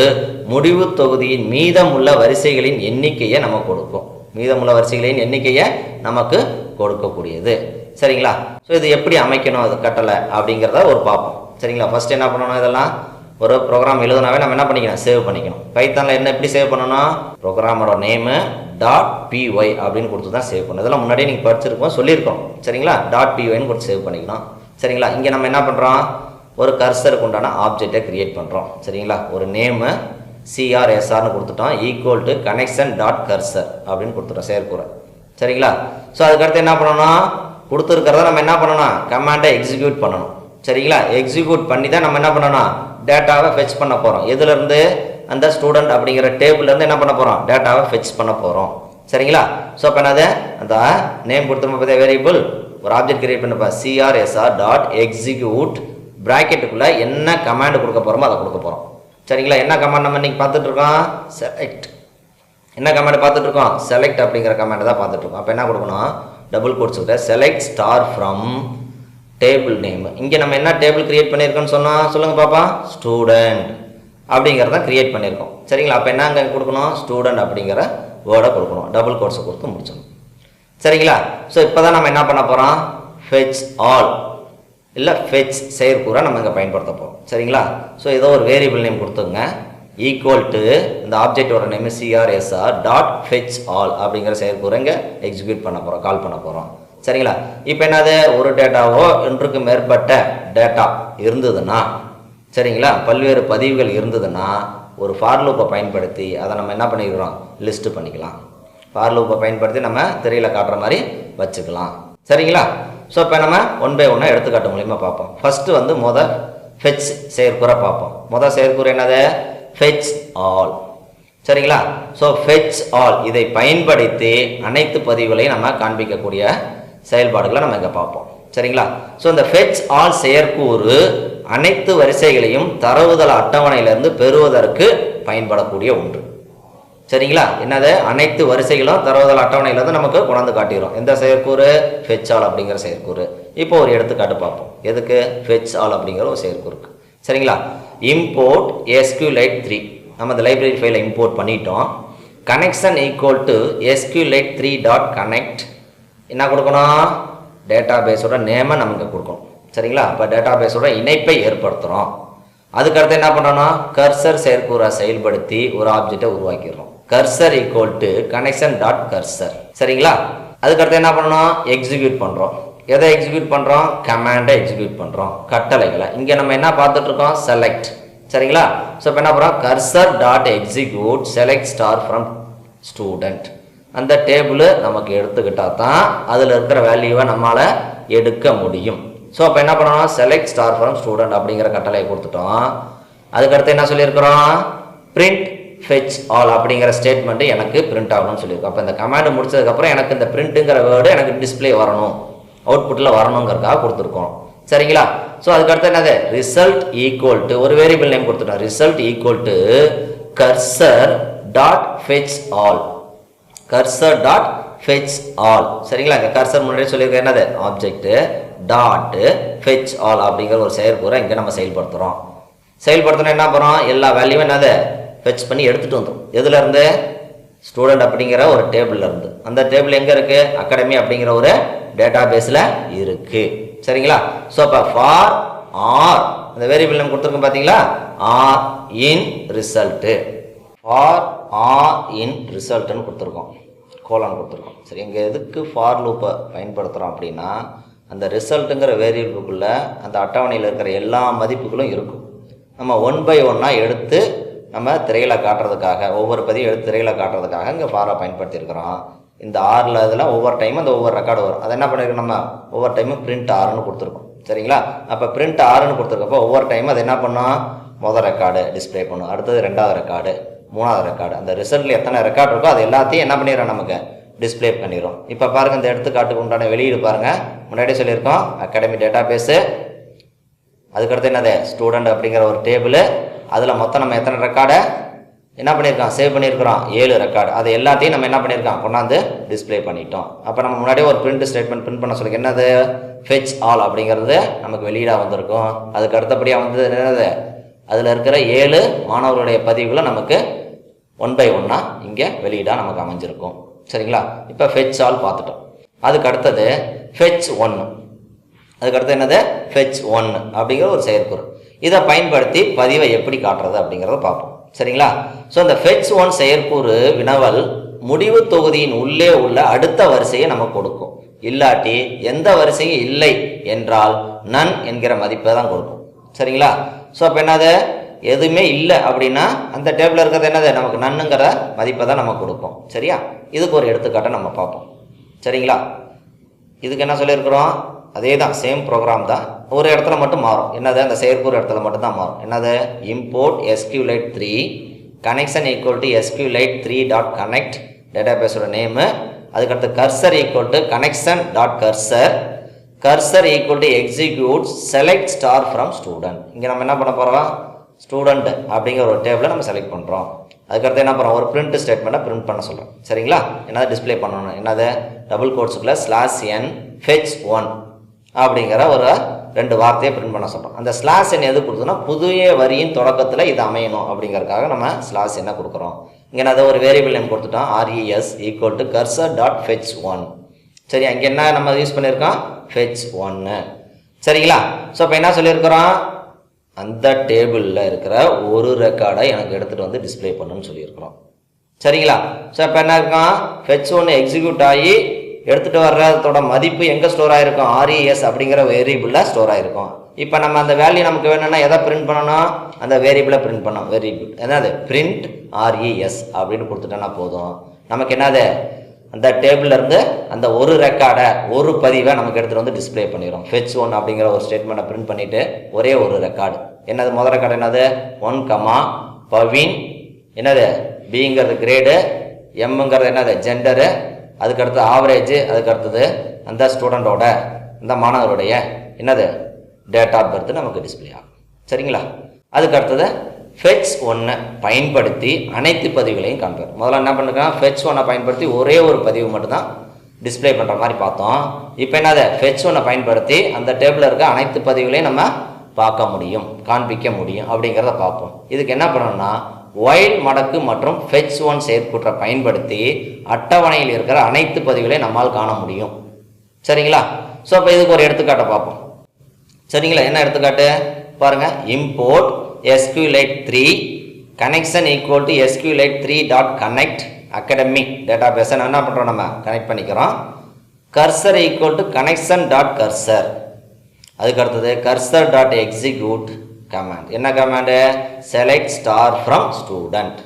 முடிவு தொகுதியின் மீதமுள்ள வரிசைகளின் எண்ணிக்கையை நமக்கு கொடுக்கும். மீதமுள்ள வரிசைகளின் எண்ணிக்கையை நமக்கு கொடுக்கக்கூடியது. சரிங்களா, ஸோ இது எப்படி அமைக்கணும் அது கட்டளை அப்படிங்கிறத ஒரு பார்ப்போம். சரிங்களா, ஃபர்ஸ்ட் என்ன பண்ணணும், இதெல்லாம் ஒரு ப்ரோக்ராம் எழுதுனாவே நம்ம என்ன பண்ணிக்கணும், சேவ் பண்ணிக்கணும். பைத்தானில் என்ன எப்படி சேவ் பண்ணணும், ப்ரோக்ராமோட நேமு .py அப்படின்னு கொடுத்து தான் சேவ் பண்ணணும். இதெல்லாம் முன்னாடியே நீங்கள் படிச்சிருக்கோம், சொல்லியிருக்கோம். சரிங்களா, .pyன்னு கொடுத்து சேவ் பண்ணிக்கணும். சரிங்களா, இங்கே நம்ம என்ன பண்ணுறோம், ஒரு கர்சருக்கு உண்டான ஆப்ஜெக்டை கிரியேட் பண்ணுறோம். சரிங்களா, ஒரு நேமு CRSRன்னு கொடுத்துட்டோம், equal to connection dot cursor அப்படின்னு கொடுத்துட்டோம் செயற்கூறை. சரிங்களா, ஸோ அதுக்கடுத்து என்ன பண்ணணும், கொடுத்துருக்கிறத நம்ம என்ன பண்ணணும், கமாண்டை எக்ஸிக்யூட் பண்ணணும். சரிங்களா, எக்ஸிக்யூட் பண்ணி தான் நம்ம என்ன பண்ணணும், டேட்டாவை ஃபெச் பண்ண போகிறோம். எதுலேருந்து, அந்த ஸ்டூடெண்ட் அப்படிங்கிற டேபிள்லேருந்து என்ன பண்ண போகிறோம், டேட்டாவை ஃபெச் பண்ண போகிறோம். சரிங்களா, ஸோ இப்போ என்னது, அந்த நேம் கொடுத்துருப்போம் பார்த்தா வேரியபிள், ஒரு ஆப்ஜெக்ட் கிரியேட் பண்ணப்போ CRSR டாட் எக்ஸிக்யூட் ப்ராக்கெட்டுக்குள்ளே என்ன கமாண்ட் கொடுக்க போகிறோமோ அதை கொடுக்க போகிறோம். சரிங்களா, என்ன கமாண்ட் நம்ம இன்றைக்கி பார்த்துட்ருக்கோம், செலக்ட். என்ன கமாண்ட் பார்த்துட்ருக்கோம், செலக்ட் அப்படிங்கிற கமாண்ட் தான் பார்த்துட்ருக்கோம். அப்போ என்ன கொடுக்கணும், டபுள் கோட்ஸ் விட்டு select star from table name. இங்கே நம்ம என்ன டேபிள் கிரியேட் பண்ணியிருக்கோன்னு சொன்னால் சொல்லுங்கள் பாப்பா, ஸ்டூடெண்ட் அப்படிங்கிறத கிரியேட் பண்ணியிருக்கோம். சரிங்களா, அப்போ என்ன அங்கே கொடுக்கணும், ஸ்டூடெண்ட் அப்படிங்கிற வேர்டை கொடுக்கணும், டபுள் கோட்ஸை கொடுத்து முடிச்சணும். சரிங்களா, ஸோ இப்போ தான் நம்ம என்ன பண்ண போகிறோம், ஃபெச் ஆல் இல்லை ஃபெச் செயற்கூறை நம்ம இங்கே பயன்படுத்த போகிறோம். சரிங்களா, ஸோ ஏதோ ஒரு வேரியபிள் நேம் கொடுத்துங்க, ஈக்குவல் டு இந்த ஆப்ஜெக்டோட name CRSR dot fetch all அப்படிங்கிற செயற்கூறை இங்கே எக்ஸிக்யூட் பண்ண போகிறோம், கால் பண்ண போகிறோம். சரிங்களா, இப்போ என்னது, ஒரு டேட்டாவோ ஒன்றுக்கு மேற்பட்ட டேட்டா இருந்ததுன்னா, சரிங்களா, பல்வேறு பதிவுகள் இருந்ததுன்னா ஒரு ஃபார் லூப்பை பயன்படுத்தி அதை நம்ம என்ன பண்ணிக்கிறோம், லிஸ்ட் பண்ணிக்கலாம். ஃபார் லூப்பை பயன்படுத்தி நம்ம திரையில் காட்டுற மாதிரி வச்சுக்கலாம். சரிங்களா, ஸோ இப்போ நம்ம ஒன் பை ஒன்னாக எடுத்துக்காட்டு மூலியமாக பார்ப்போம். ஃபஸ்ட்டு வந்து ஃபெச் செயற்கூறை பார்ப்போம். செயற்கூறை என்னது, ஃபெச் ஆல். சரிங்களா, ஸோ ஃபெச் ஆல் இதை பயன்படுத்தி அனைத்து பதிவுகளையும் நம்ம காண்பிக்கக்கூடிய செயல்பாடுகளை நம்ம இங்கே பார்ப்போம். சரிங்களா, ஸோ இந்த ஃபெச் ஆல் செயற்கூறு அனைத்து வரிசைகளையும் தரவுதள அட்டவணையிலிருந்து பெறுவதற்கு பயன்படக்கூடிய ஒன்று. சரிங்களா, என்னது, அனைத்து வரிசைகளும் தரவுதள அட்டவணையிலிருந்து நமக்கு கொண்டாந்து காட்டிடும். எந்த செயற்கூறு, ஃபெச் ஆல் அப்படிங்கிற செயற்கூறு. இப்போ ஒரு எடுத்துக்காட்டு பார்ப்போம். எதுக்கு, ஃபெச் ஆல் அப்படிங்கிற ஒரு செயற்கூறுக்கு. சரிங்களா, இம்போர்ட் SQLite 3 நம்ம இந்த லைப்ரரி ஃபைலை இம்போர்ட் பண்ணிட்டோம். Connection equal to SQLite 3 dot connect என்ன கொடுக்கணும், டேட்டாபேஸோட நேமை நமக்கு கொடுக்கணும். சரிங்களா, அப்போ டேட்டாபேஸோட இணைப்பை ஏற்படுத்துகிறோம். அதுக்கடுத்து என்ன பண்ணுறோம்னா, கர்சர் செயற்கூறை செயல்படுத்தி ஒரு ஆப்ஜெக்டை உருவாக்கிடுறோம். Cursor equal to connection dot cursor. சரிங்களா, அதுக்கடுத்து என்ன பண்ணணும், எக்ஸிக்யூட் பண்ணுறோம். எதை எக்ஸிக்யூட் பண்ணுறோம், கமாண்டை எக்ஸிக்யூட் பண்ணுறோம், கட்டளைகளை. இங்கே நம்ம என்ன பார்த்துட்ருக்கோம், செலக்ட். சரிங்களா, ஸோ இப்போ என்ன பண்ணுறோம், cursor dot execute select star from student. அந்த டேபிள் நமக்கு எடுத்துக்கிட்டால் தான் அதில் இருக்கிற வேல்யூவை நம்மளால் எடுக்க முடியும். ஸோ அப்போ என்ன பண்ணணும், செலக்ட் ஸ்டார் ஃப்ரம் ஸ்டூடெண்ட் அப்படிங்கிற கட்டளையை கொடுத்துட்டோம். அதுக்கடுத்து என்ன சொல்லியிருக்கிறோம், பிரிண்ட் ஃபெச் ஆல் அப்படிங்கிற ஸ்டேட்மெண்ட்டு எனக்கு பிரிண்ட் ஆகணும்னு சொல்லியிருக்கோம். அப்போ இந்த கமாண்டு முடிச்சதுக்கப்புறம் எனக்கு இந்த பிரிண்ட்டுங்கிற வேர்டு எனக்கு டிஸ்பிளே வரணும், அவுட்புட்டில் வரணுங்கிறதுக்காக கொடுத்துருக்கோம். சரிங்களா, ஸோ அதுக்கடுத்து என்னது, ரிசல்ட் ஈக்குவல் டு ஒரு வேரியபிள் நேம் கொடுத்துட்டோம், result equal to cursor dot fetch all. Cursor dot fetch all. சரிங்களா, இங்கே கர்சர் முன்னாடி சொல்லியிருக்க என்னது, ஆப்ஜெக்ட் டாட் ஃபெச் ஆல் அப்படிங்கிற ஒரு செயற்கூறை இங்கே நம்ம செயல்படுத்துகிறோம். செயல்படுத்தணும் என்ன பண்ணுறோம், எல்லா வேல்யூவும் என்னது ஃபெச் பண்ணி எடுத்துகிட்டு வந்துடும். எதுலேருந்து, ஸ்டூடெண்ட் அப்படிங்கிற ஒரு டேபிளில் இருந்து. அந்த டேபிள் எங்கே இருக்குது, அகாடமி அப்படிங்கிற ஒரு டேட்டா பேஸில் இருக்குது. சரிங்களா, ஸோ இப்போ ஃபார் ஆர் அந்த வேரியபிள் நம்ம கொடுத்துருக்கோம் பார்த்தீங்களா, R in result. For R in ரிசல்ட்டுன்னு கொடுத்துருக்கோம், கோலான் கொடுத்துருக்கோம். சரி, இங்கே எதுக்கு ஃபார் லூப்பை பயன்படுத்துகிறோம் அப்படின்னா, அந்த ரிசல்ட்டுங்கிற வேரியபிளுக்குள்ளே அந்த அட்டவணையில் இருக்கிற எல்லா மதிப்புகளும் இருக்கும். நம்ம ஒன் பை ஒன்னாக எடுத்து நம்ம திரையில் காட்டுறதுக்காக, ஒவ்வொரு பதிவும் எடுத்து திரையில் காட்டுறதுக்காக இங்கே ஃபாரை பயன்படுத்தியிருக்கிறோம். இந்த ஆறில் இதெல்லாம் ஒவ்வொரு டைமும் அந்த ஒவ்வொரு ரெக்கார்டு வரும். அதை என்ன பண்ணியிருக்கோம், நம்ம ஒவ்வொரு டைமும் பிரிண்ட் ஆறுன்னு கொடுத்துருக்கோம். சரிங்களா, அப்போ பிரிண்ட் ஆறுன்னு கொடுத்துருக்கப்போ ஒவ்வொரு டைமும் அது என்ன பண்ணோம், முதல் ரெக்கார்டு டிஸ்பிளே பண்ணும், அடுத்தது ரெண்டாவது ரெக்கார்டு, மூணாவது ரெக்கார்டு. அந்த ரிசல்ட்டில் எத்தனை ரெக்கார்டு இருக்கோ அது எல்லாத்தையும் என்ன பண்ணிடுறோம், நமக்கு டிஸ்பிளே பண்ணிடும். இப்போ பாருங்கள், இந்த எடுத்துக்காட்டுக்கு உண்டான வெளியீடு பாருங்கள். முன்னாடியே சொல்லியிருக்கோம் அகாடமி டேட்டா பேஸு, அதுக்கடுத்து என்னது ஸ்டூடெண்ட் அப்படிங்கிற ஒரு டேபிள். அதில் மொத்தம் நம்ம எத்தனை ரெக்கார்டை என்ன பண்ணியிருக்கோம், சேவ் பண்ணியிருக்கிறோம், 7 ரெக்கார்டு. அது எல்லாத்தையும் நம்ம என்ன பண்ணியிருக்கோம், கொண்டாந்து டிஸ்பிளே பண்ணிட்டோம். அப்போ நம்ம முன்னாடியே ஒரு பிரிண்ட் ஸ்டேட்மெண்ட் பிரிண்ட் பண்ண சொல்லி என்னது ஃபெச் ஆல் அப்படிங்கிறது நமக்கு வெளியீடாக வந்திருக்கும். அதுக்கு அடுத்தபடியாக வந்து என்னது அதில் இருக்கிற 7 மாணவர்களுடைய பதிவுகளை நமக்கு 1 by 1 இங்கே வெளியீடாக நமக்கு அமைஞ்சிருக்கும். சரிங்களா? இப்போ ஃபெச் ஆல் பார்த்துட்டோம். அதுக்கு அடுத்தது ஃபெச் 1. அதுக்கடுத்து என்னது ஃபெச் 1 அப்படிங்கிற ஒரு செயற்கூறு. இதை பயன்படுத்தி பதிவை எப்படி காட்டுறது அப்படிங்கிறத பார்ப்போம். சரிங்களா? ஸோ இந்த ஃபெச் 1 செயற்கூறு வினவல் முடிவு தொகுதியின் உள்ளே உள்ள அடுத்த வரிசையை நமக்கு கொடுக்கும். இல்லாட்டி எந்த வரிசையும் இல்லை என்றால் நன் என்கிற மதிப்பை தான் கொடுக்கும். சரிங்களா? ஸோ அப்போ என்னது எதுவுமே இல்லை அப்படின்னா அந்த டேபிளில் இருக்கிறது என்னது நமக்கு நன்னுங்கிற மதிப்பை தான் நமக்கு கொடுக்கும். சரியா? இதுக்கு ஒரு எடுத்துக்காட்டை நம்ம பார்ப்போம். சரிங்களா? இதுக்கு என்ன சொல்லியிருக்கிறோம், அதே தான், சேம் ப்ரோக்ராம் தான், ஒரு இடத்துல மட்டும் மாறும். என்னது அந்த செயற்கூறு இடத்துல மட்டும் தான் மாறும். என்னது import SQLite 3 connection equal to SQLite 3 dot connect data பேஸோட நேமு. அதுக்கடுத்து cursor equal to connection dot cursor, cursor equal to execute select star from student. இங்கே நம்ம என்ன பண்ண போகிறோம், ஸ்டூடெண்ட் அப்படிங்கிற ஒரு டேபிளை நம்ம செலக்ட் பண்ணுறோம். அதுக்கடுத்து என்ன பண்ணுறோம், ஒரு பிரிண்ட் ஸ்டேட்மெண்ட்டை பிரிண்ட் பண்ண சொல்கிறோம். சரிங்களா? என்னது டிஸ்பிளே பண்ணணும், என்னது டபுள் கோட்ஸுக்குள்ள /n ஃபெச் 1 அப்படிங்கிற ஒரு 2 வார்த்தையை பிரிண்ட் பண்ண சொல்கிறோம். அந்த /n எது கொடுத்தோன்னா புதிய வரியின் தொடக்கத்தில் இது அமையணும் அப்படிங்கிறதுக்காக நம்ம /n கொடுக்குறோம். இங்கே நான் ஒரு வேரியபிள் நேம் கொடுத்துட்டோம், res equal to cursor dot fetch 1. சரி, அங்கே என்ன நம்ம யூஸ் பண்ணியிருக்கோம், ஃபெச் 1. சரிங்களா? ஸோ இப்போ என்ன சொல்லியிருக்கிறோம், அந்த டேபிளில் இருக்கிற ஒரு ரெக்கார்டை எனக்கு எடுத்துகிட்டு வந்து டிஸ்பிளே பண்ணுன்னு சொல்லியிருக்கிறோம். சரிங்களா? ஸோ இப்போ என்ன இருக்கும், ஃபெச் 1 எக்ஸிக்யூட் ஆகி எடுத்துகிட்டு வர்றதோட மதிப்பு எங்கே ஸ்டோர் ஆகிருக்கும், res அப்படிங்கிற வேரியபிளில் ஸ்டோர் ஆகிருக்கும். இப்போ நம்ம அந்த வேல்யூ நமக்கு வேணும்னா எதை பிரிண்ட் பண்ணணும், அந்த வேரியபிளை பிரிண்ட் பண்ணோம். வேரியபிள் என்னது பிரிண்ட் res அப்படின்னு கொடுத்துட்டோன்னா போதும். நமக்கு என்னது அந்த டேபிள்லேருந்து அந்த ஒரு ரெக்கார்டை, ஒரு பதிவை நமக்கு எடுத்துகிட்டு வந்து டிஸ்பிளே பண்ணிடும். ஃபெச் 1 அப்படிங்கிற ஒரு ஸ்டேட்மெண்ட்டை பிரிண்ட் பண்ணிவிட்டு ஒரே ஒரு ரெக்கார்டு. என்னது முதல் ரெக்கார்டு என்னது 1, பவின் என்னது பிங்கிறது கிரேடு, எம்ங்கிறது என்னது ஜெண்டரு, அதுக்கடுத்து ஆவரேஜ், அதுக்கடுத்தது அந்த ஸ்டூடெண்டோட அந்த மாணவருடைய என்னது டேட் ஆஃப் பர்த் நமக்கு டிஸ்பிளே ஆகும். சரிங்களா? அதுக்கடுத்தது ஃபெச் 1 பயன்படுத்தி அனைத்து பதிவுகளையும் காண்பார். முதல்ல என்ன பண்ணுங்க, ஃபெச் 1 பயன்படுத்தி ஒரே ஒரு பதிவு மட்டும்தான் டிஸ்பிளே பண்ணுற மாதிரி பார்த்தோம். இப்போ என்னது ஃபெச் 1 பயன்படுத்தி அந்த டேபிளில் இருக்க அனைத்து பதிவுகளையும் நம்ம பார்க்க முடியும், காண்பிக்க முடியும் அப்படிங்கிறத பார்ப்போம். இதுக்கு என்ன பண்ணணும்னா ஒயில் மடக்கு மற்றும் ஃபெச் 1 செயற்கூற்றை பயன்படுத்தி அட்டவணையில் இருக்கிற அனைத்து பதிவுகளையும் நம்மால் காண முடியும். சரிங்களா? ஸோ இப்போ இதுக்கு ஒரு எடுத்துக்காட்டை பார்ப்போம். சரிங்களா? என்ன எடுத்துக்காட்டு பாருங்க, import SQLite 3 connection equal to SQLite 3 dot connect academic data பேஸை என்ன பண்ணுறோம், நம்ம கனெக்ட் பண்ணிக்கிறோம். Cursor equal to connection dot cursor, அதுக்கு அடுத்தது கர்சர் டாட் எக்ஸிக்யூட் கமாண்ட். என்ன command, select star from student.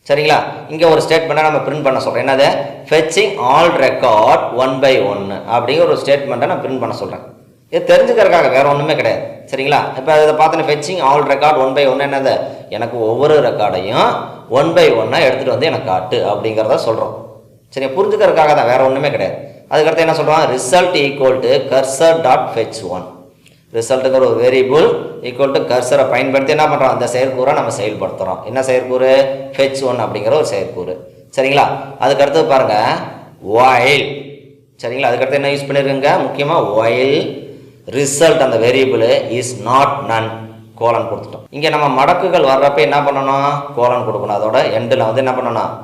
சரிங்களா? இங்கே ஒரு ஸ்டேட்மெண்ட்டை நம்ம பிரிண்ட் பண்ண சொல்கிறேன். என்னது ஃபெச்சிங் ஆல் ரெக்கார்ட் 1 by 1 அப்படிங்கிற ஒரு ஸ்டேட்மெண்ட்டை நான் பிரிண்ட் பண்ண சொல்கிறேன். இது தெரிஞ்சுக்கிறதுக்காக வேறு ஒன்றுமே கிடையாது. சரிங்களா? இப்போ அதை பார்த்தோன்னா ஃபெச்சிங் ஆல் ரெக்கார்ட் 1 by 1 என்னது, எனக்கு ஒவ்வொரு ரெக்கார்டையும் 1 by 1 எடுத்துகிட்டு வந்து எனக்கு காட்டு அப்படிங்கிறத சொல்கிறோம். சரியா? புரிஞ்சுக்கிறதுக்காக தான், வேறு ஒன்றுமே கிடையாது. அதுக்கடுத்து என்ன சொல்கிறோம், result equal to cursor dot fetch 1. ரிசல்ட்டுங்கிற ஒரு வேரியபிள் ஈக்குவல் டு கர்சரை பயன்படுத்தி என்ன பண்ணுறோம், அந்த செயற்கூரை நம்ம செயல்படுத்துகிறோம். என்ன செயற்கூறு, ஃபெச் 1 அப்படிங்கிற ஒரு செயற்கூறு. சரிங்களா? அதுக்கடுத்து பாருங்கள் ஒயில். சரிங்களா? அதுக்கடுத்து என்ன யூஸ் பண்ணியிருக்கேங்க, முக்கியமாக ஒயில் ரிசல்ட் அந்த variable is not none colon கொடுத்துட்டோம். இங்கே நம்ம மடக்குகள் வர்றப்ப என்ன பண்ணணும், கோலன் கொடுக்கணும். அதோட எண்டில் வந்து என்ன பண்ணணும்,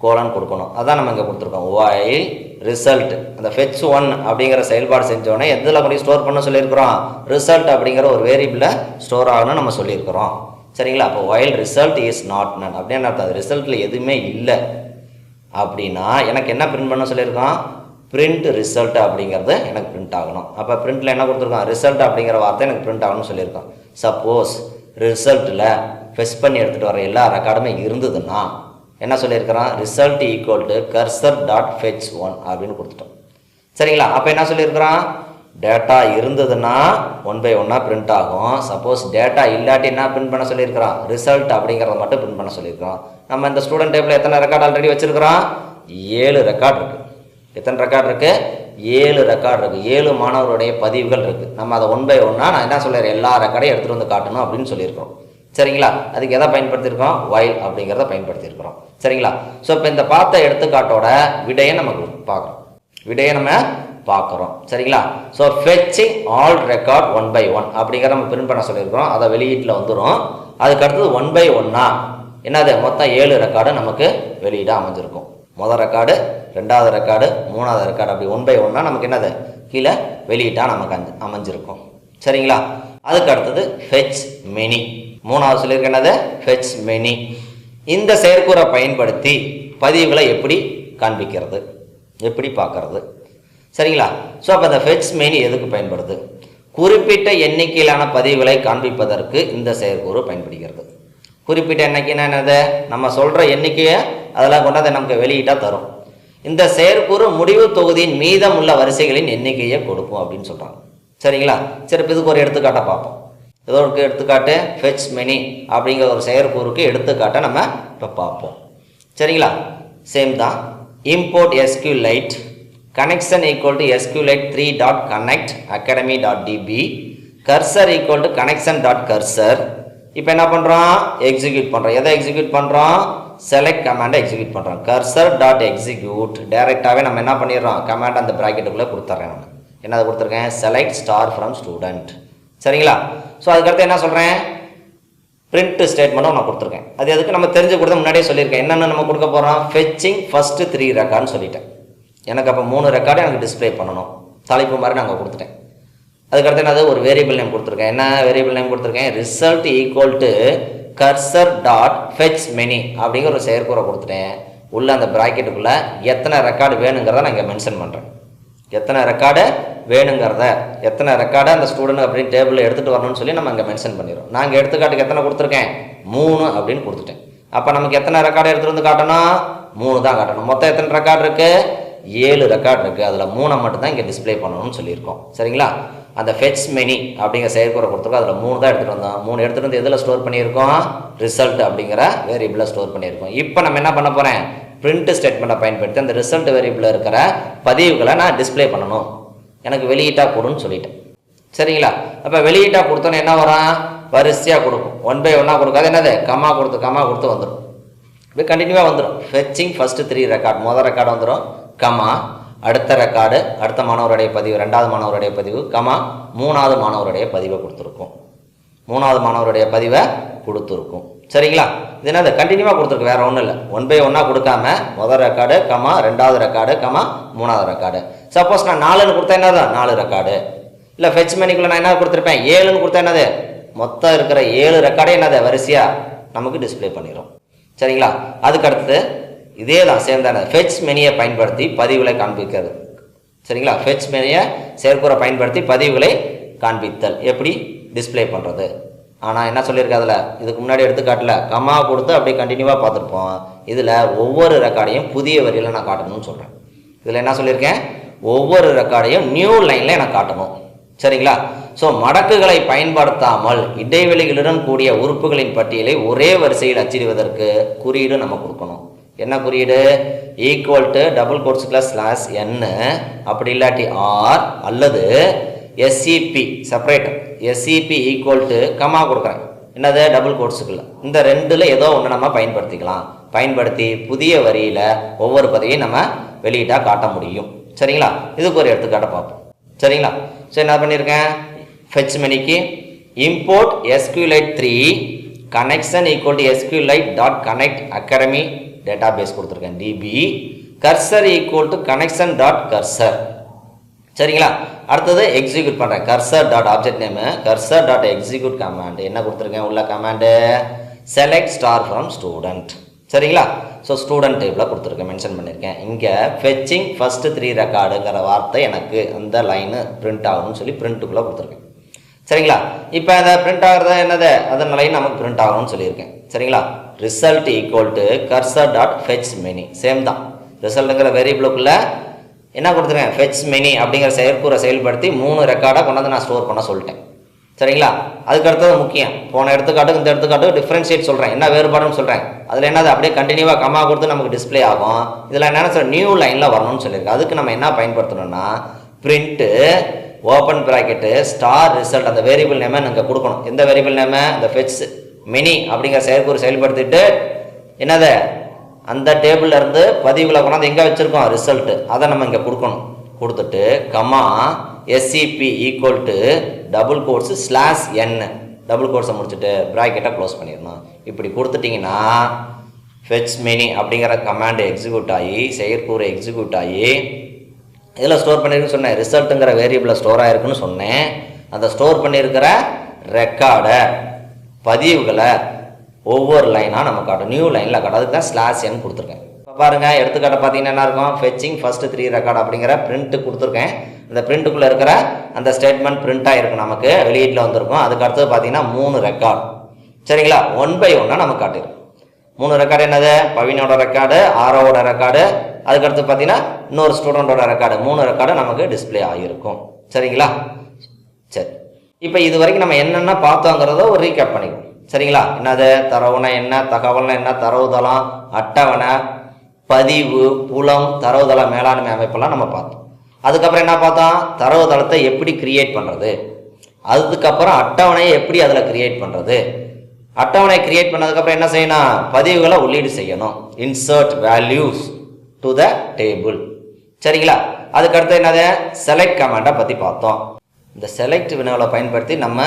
கோலன் கொடுக்கணும். அதான் நம்ம இங்கே கொடுத்துருக்கோம். ஒயில் ரிசல்ட் அந்த ஃபெச் 1 அப்படிங்கிற செயல்பாடு செஞ்சோடனே எதில் கொண்டு ஸ்டோர் பண்ண சொல்லியிருக்கிறோம், ரிசல்ட் அப்படிங்கிற ஒரு வேரியபிளில் ஸ்டோர் ஆகணும்னு நம்ம சொல்லியிருக்கிறோம். சரிங்களா? அப்போ ஒயில் ரிசல்ட் இஸ் நாட் நன் அப்படின்னு அர்த்தம். அது ரிசல்ட்டில் எதுவுமே இல்லை அப்படின்னா எனக்கு என்ன பிரிண்ட் பண்ண சொல்லியிருக்கோம், பிரிண்ட் ரிசல்ட் அப்படிங்கிறது எனக்கு பிரிண்ட் ஆகணும். அப்போ பிரிண்ட்டில் என்ன கொடுத்துருக்கோம், ரிசல்ட் அப்படிங்கிற வார்த்தை எனக்கு பிரிண்ட் ஆகணும்னு சொல்லியிருக்கோம். சப்போஸ் ரிசல்ட்டில் ஃபெச் பண்ணி எடுத்துகிட்டு வர எல்லா ரெக்கார்டுமே இருந்ததுன்னா என்ன சொல்லியிருக்கிறோம், result equal to cursor dot fetch 1 அப்படின்னு கொடுத்துட்டோம். சரிங்களா? அப்போ என்ன சொல்லியிருக்கிறோம், டேட்டா இருந்ததுன்னா 1 by 1 பிரிண்ட் ஆகும். சப்போஸ் டேட்டா இல்லாட்டி என்ன பிரிண்ட் பண்ண சொல்லியிருக்கிறோம், ரிசல்ட் அப்படிங்கிறத மட்டும் பிரிண்ட் பண்ண சொல்லியிருக்கிறோம். நம்ம இந்த ஸ்டூடெண்ட் டேபிள் எத்தனை ரெக்கார்டு ஆல்ரெடி வச்சுருக்கிறோம், 7 ரெக்கார்டு இருக்குது. எத்தனை ரெக்கார்டு இருக்குது? 7 ரெக்கார்டு இருக்குது. 7 மாணவருடைய பதிவுகள் இருக்குது. நம்ம அதை 1 by 1 நான் என்ன சொல்லிடுறேன், எல்லா ரெக்கார்டையும் எடுத்துகிட்டு வந்து காட்டணும் அப்படின்னு சொல்லியிருக்கிறோம். சரிங்களா? அதுக்கு எதை பயன்படுத்தியிருக்கோம்? while அப்படிங்கிறத பயன்படுத்தியிருக்கிறோம். சரிங்களா? ஸோ இப்போ இந்த பார்த்த எடுத்துக்காட்டோட விடையை நமக்கு பார்க்குறோம். சரிங்களா? So fetching all record 1 by 1 அப்படிங்கிற நம்ம பிரிண்ட் பண்ண சொல்லியிருக்கிறோம். அதை வெளியீட்டில் வந்துடும். அதுக்கு அடுத்தது 1 by 1 என்னது, மொத்தம் 7 ரெக்கார்டு நமக்கு வெளியீடாக அமைஞ்சிருக்கும். முதல் ரெக்கார்டு, ரெண்டாவது ரெக்கார்டு, மூணாவது ரெக்கார்டு, அப்படி 1 by 1 நமக்கு என்னது கீழே வெளியீட்டாக நமக்கு அமைஞ்சிருக்கும். சரிங்களா? அதுக்கு அடுத்தது ஃபெச் மெனி. மூணாவது சொல்லியிருக்க என்னது, ஃபெச் மெனி. இந்த செயற்கூறை பயன்படுத்தி பதிவுகளை எப்படி காண்பிக்கிறது, எப்படி பார்க்கறது. சரிங்களா? ஸோ அப்போ இந்த ஃபெச் மெனி எதுக்கு பயன்படுது? குறிப்பிட்ட எண்ணிக்கையிலான பதிவுகளை காண்பிப்பதற்கு இந்த செயற்கூறு பயன்படுகிறது. குறிப்பிட்ட எண்ணிக்கைன்னா என்னது, நம்ம சொல்கிற எண்ணிக்கையை அதெல்லாம் கொண்டாந்து நமக்கு வெளியீட்டாக தரும். இந்த செயற்கூறு முடிவு தொகுதியின் மீதம் உள்ள வரிசைகளின் எண்ணிக்கையை கொடுக்கும் அப்படின்னு சொல்கிறாங்க. சரிங்களா? சரி, இப்போ இதுக்கு ஒரு எடுத்துக்காட்டை பார்ப்போம். ஏதோ ஒரு எடுத்துக்காட்டு ஃபெச் மெனி அப்படிங்கிற ஒரு செயற்கூறுக்கு எடுத்துக்காட்டை நம்ம இப்போ பார்ப்போம். சரிங்களா? சேம் தான். Import SQLite connection equal to SQLite 3.connect academy.db cursor equal to connection.cursor. இப்போ என்ன பண்ணுறோம், எக்ஸிக்யூட் பண்ணுறோம். எதை எக்ஸிக்யூட் பண்ணுறோம்? செலக்ட் கமாண்டை எக்ஸிக்யூட் பண்ணுறோம். cursor.execute டைரெக்டாகவே நம்ம என்ன பண்ணிடுறோம், கமாண்ட் அந்த ப்ராக்கெட்டுக்குள்ளே கொடுத்துட்றேன். நான் என்னது கொடுத்துருக்கேன், செலக்ட் ஸ்டார் ஃப்ரம் ஸ்டூடெண்ட். சரிங்களா? ஸோ அதுக்கடுத்து என்ன சொல்கிறேன், பிரிண்ட் ஸ்டேட்மெண்ட்டும் நான் கொடுத்துருக்கேன். அது எதுக்கு நம்ம தெரிஞ்சு கொடுத்து முன்னாடியே சொல்லியிருக்கேன். என்னென்ன நம்ம கொடுக்க போகிறோம், ஃபெச்சிங் ஃபஸ்ட்டு 3 ரெக்கார்டுன்னு சொல்லிட்டேன். எனக்கு அப்போ 3 ரெக்கார்டு எனக்கு டிஸ்பிளே பண்ணணும். தலைப்பு மாதிரி நாங்கள் கொடுத்துட்டேன். அதுக்கடுத்து என்னது, ஒரு வேரியபிள் நேம் கொடுத்துருக்கேன். என்ன வேரியபிள் நேம் கொடுத்துருக்கேன், result equal to cursor dot fetch many அப்படிங்கிற ஒரு செயற்கூறை கொடுத்துட்டேன். உள்ள அந்த ப்ராக்கெட்டுக்குள்ளே எத்தனை ரெக்கார்டு வேணுங்கிறத நான் இங்கே மென்ஷன் பண்ணுறேன். எத்தனை ரெக்கார்டு வேணுங்கிறத, எத்தனை ரெக்கார்டை அந்த ஸ்டூடெண்ட் அப்படின்னு டேபிளில் எடுத்துகிட்டு வரணும்னு சொல்லி நம்ம அங்கே மென்ஷன் பண்ணிடுறோம். நாங்கள் எடுத்துக்காட்டுக்கு எத்தனை கொடுத்துருக்கேன், 3 அப்படின்னு கொடுத்துட்டேன். அப்போ நமக்கு எத்தனை ரெக்கார்டு எடுத்துகிட்டு வந்து காட்டணும், 3 தான் காட்டணும். மொத்தம் எத்தனை ரெக்கார்டு இருக்குது, 7 ரெக்கார்டு இருக்குது. அதில் 3 மட்டும் தான் இங்கே டிஸ்பிளே பண்ணணும்னு சொல்லியிருக்கோம். சரிங்களா? அந்த ஃபெச் மெனி அப்படிங்கிற செயற்கூறை கொடுத்துருக்கோம். அதில் 3 தான் எடுத்துகிட்டு வந்தோம். 3 எடுத்துகிட்டு வந்து எதில் ஸ்டோர் பண்ணியிருக்கோம், ரிசல்ட் அப்படிங்கிற வேரியபிளில் ஸ்டோர் பண்ணியிருக்கோம். இப்போ நம்ம என்ன பண்ண போகிறேன், பிரிண்ட் ஸ்டேட்மெண்ட்டை பயன்படுத்தி அந்த ரிசல்ட் வேரியபிளில் இருக்கிற பதிவுகளை நான் டிஸ்பிளே பண்ணணும், எனக்கு வெளியீட்டாக கொடுன்னு சொல்லிட்டேன். சரிங்களா? அப்போ வெளியீட்டாக கொடுத்தோன்னே என்ன வரும், வரிசையாக கொடுக்கும். 1 by 1 கொடுக்காது. என்னது, கமா கொடுத்து வந்துடும். இப்போ கண்டினியூவாக வந்துடும். ஃபெச்சிங் ஃபஸ்ட்டு 3 ரெக்கார்டு, முதல் ரெக்கார்டு வந்துடும், கமா அடுத்த ரெக்கார்டு, அடுத்த மாணவருடைய பதிவு, ரெண்டாவது மாணவருடைய பதிவு, கமா மூணாவது மாணவருடைய பதிவை கொடுத்துருக்கும். மூணாவது மாணவருடைய பதிவை கொடுத்துருக்கும். சரிங்களா? இது என்னது, கண்டினியூவாக கொடுத்துருக்கு, வேறு ஒன்றும் இல்லை. 1 by 1 கொடுக்காம முதல் ரெக்கார்டு, கமா ரெண்டாவது ரெக்கார்டு, கமா மூணாவது ரெக்கார்டு. சப்போஸ் நான் 4ன்னு கொடுத்தா என்னதான் 4 ரெக்கார்டு. இல்லை ஃபெச் மெனிக்குள்ளே நான் என்ன கொடுத்துருப்பேன், 7ன்னு கொடுத்தா என்னது, மொத்தம் இருக்கிற 7 ரெக்கார்டே என்னது வரிசையாக நமக்கு டிஸ்பிளே பண்ணிடும். சரிங்களா? அதுக்கு அடுத்தது இதே தான், சேர்ந்தான ஃபெச் மெனியை பயன்படுத்தி பதிவுகளை காண்பிக்கிறது. சரிங்களா? ஃபெச் மெனியை செயற்கூறை பயன்படுத்தி பதிவுகளை காண்பித்தல் எப்படி டிஸ்பிளே பண்ணுறது. ஆனால் என்ன சொல்லியிருக்கேன், அதில் இதுக்கு முன்னாடி எடுத்துக்காட்டில் கமா கொடுத்து அப்படியே கண்டினியூவாக பார்த்துருப்போம். இதில் ஒவ்வொரு ரெக்கார்டையும் புதிய வரியில் நான் காட்டணும்னு சொல்கிறேன். இதில் என்ன சொல்லியிருக்கேன், ஒவ்வொரு ரெக்கார்டையும் நியூ லைனில் நான் காட்டணும். சரிங்களா? ஸோ மடக்குகளை பயன்படுத்தாமல் இடைவெளிகளுடன் கூடிய உறுப்புகளின் பட்டியலை ஒரே வரிசையில் அச்சிடுவதற்கு குறியீடு நம்ம கொடுக்கணும். என்ன குறியீடு, ஈக்குவல் டு டபுள் கோட்ஸுக்குள்ள ஸ்லாஷ் n, அப்படி இல்லாட்டி ஆர், அல்லது SEP separator, SEP equal to comma கொடுக்குறேன். என்னது, டபுள் கோட்ஸுக்குள்ள. இந்த 2ல் ஏதோ ஒன்று நம்ம பயன்படுத்திக்கலாம். பயன்படுத்தி புதிய வரியில் ஒவ்வொரு பதிவையும் நம்ம வெளியீட்டாக காட்ட முடியும். சரிங்களா? இதுக்கு ஒரு எடுத்துக்காட்டை பார்ப்போம். சரிங்களா? ஸோ என்ன பண்ணியிருக்கேன், ஃபெச் மெனிக்கு import SQLite 3 connection equal to SQLite dot connect academy database கொடுத்துருக்கேன், DB cursor equal to connection dot cursor. சரிங்களா? அடுத்தது எக்ஸிக்யூட் பண்ணுறேன். Cursor dot object name cursor dot execute command என்ன கொடுத்துருக்கேன், உள்ள command select star from student. சரிங்களா? So student டைப்பில் கொடுத்துருக்கேன், மென்ஷன் பண்ணியிருக்கேன். இங்கே ஃபெச்சிங் ஃபஸ்ட்டு 3 ரெக்கார்டுங்கிற வார்த்தை எனக்கு அந்த லைனு பிரிண்ட் ஆகணும்னு சொல்லி பிரிண்ட்டுக்குள்ளே கொடுத்துருக்கேன். சரிங்களா? இப்போ அதை பிரிண்ட் ஆகிறது என்னது, அதன் லைன் நமக்கு பிரிண்ட் ஆகணும்னு சொல்லியிருக்கேன். சரிங்களா? Result equal to cursor dot fetch many, same தான். ரிசல்ட்டுங்கிற வேரியபிளுக்குள்ளே என்ன கொடுத்துருக்கேன், ஃபெச் மெனி அப்படிங்கிற செயற்கூறை செயல்படுத்தி 3 ரெக்கார்டாக கொண்டாந்து நான் ஸ்டோர் பண்ண சொல்லிட்டேன். சரிங்களா? அதுக்கு அடுத்தது முக்கியம். போன எடுத்துக்காட்டுக்கு இந்த எடுத்துக்காட்டுக்கு டிஃப்ரென்ஷியேட் சொல்கிறேன், என்ன வேறுபாடுன்னு சொல்கிறேன். அதில் என்னது அப்படியே கண்டினியூவாக கம்மா கொடுத்து நமக்கு டிஸ்பிளே ஆகும். இதில் என்னென்ன சொல்ல நியூ லைனில் வரணும்னு சொல்லியிருக்கு. அதுக்கு நம்ம என்ன பயன்படுத்தணும்னா print open bracket star result அந்த வேரியபிள் நேமை நாங்கள் கொடுக்கணும். எந்த வேரியபிள் நேமை? இந்த ஃபெச் மினி அப்படிங்கிற செயற்கூறு செயல்படுத்திட்டு என்னது அந்த டேபிளில் இருந்து பதிவுகளை கொண்டாந்து எங்கே வச்சுருக்கோம் ரிசல்ட்டு, அதை நம்ம இங்கே கொடுக்கணும். கொடுத்துட்டு comma SEP equal to double quotes slash n double கோட்ஸை முடிச்சுட்டு ப்ராக்கெட்டை க்ளோஸ் பண்ணிடணும். இப்படி கொடுத்துட்டிங்கன்னா ஃபெச் மினி அப்படிங்கிற கமாண்டு எக்ஸிக்யூட் ஆகி செயற்கூறு எக்ஸிக்யூட் ஆகி இதில் ஸ்டோர் பண்ணியிருக்குன்னு சொன்னேன். ரிசல்ட்டுங்கிற வேரியபிளில் ஸ்டோர் ஆகிருக்குன்னு சொன்னேன். அந்த ஸ்டோர் பண்ணியிருக்கிற ரெக்கார்டை பதிவுகளை ஒவ்வொரு லைனாக நம்ம காட்டும், நியூ லைனில் காட்டும். அதுக்கு தான் ஸ்லாஷ் என் கொடுத்துருக்கேன். இப்போ பாருங்கள் எடுத்துக்காட்டை பார்த்தீங்கன்னா என்ன இருக்கும்? ஃபெச்சிங் ஃபஸ்ட்டு 3 ரெக்கார்டு அப்படிங்கிற பிரிண்ட்டு கொடுத்துருக்கேன். அந்த பிரிண்ட்டுக்குள்ளே இருக்கிற அந்த ஸ்டேட்மெண்ட் பிரிண்ட்டாக இருக்கும், நமக்கு வெளியீட்டில் வந்திருக்கும். அதுக்கு அடுத்தது பார்த்தீங்கன்னா 3 ரெக்கார்டு. சரிங்களா? 1 by 1 நம்ம காட்டிடும். 3 ரெக்கார்டு என்னது? பவினோட ரெக்கார்டு, ஆரோவோட ரெக்கார்டு, அதுக்கடுத்து பார்த்தீங்கன்னா இன்னொரு ஸ்டூடெண்டோட ரெக்கார்டு, 3 ரெக்கார்டு நமக்கு டிஸ்பிளே ஆகியிருக்கும். சரிங்களா? சரி, இப்போ இது வரைக்கும் நம்ம என்னென்ன பார்த்தோங்கிறத ஒரு ரீகேப் பண்ணிக்குவோம். சரிங்களா? என்னது? தரவுனா என்ன, தகவல்னா என்ன, தரவுதளம், அட்டவணை, பதிவு, புலம், தரவுதள மேலாண்மை அமைப்பெல்லாம் நம்ம பார்த்தோம். அதுக்கப்புறம் என்ன பார்த்தோம்? தரவுதளத்தை எப்படி கிரியேட் பண்ணுறது, அதுக்கப்புறம் அட்டவணையை எப்படி அதில் கிரியேட் பண்ணுறது, அட்டவணை கிரியேட் பண்ணதுக்கப்புறம் என்ன செய்யணும்? பதிவுகளை உள்ளீடு செய்யணும், insert values to the table. சரிங்களா? அதுக்கடுத்து என்னது? செலக்ட் கமாண்டை பற்றி பார்த்தோம். இந்த செலக்ட் வினாவை பயன்படுத்தி நம்ம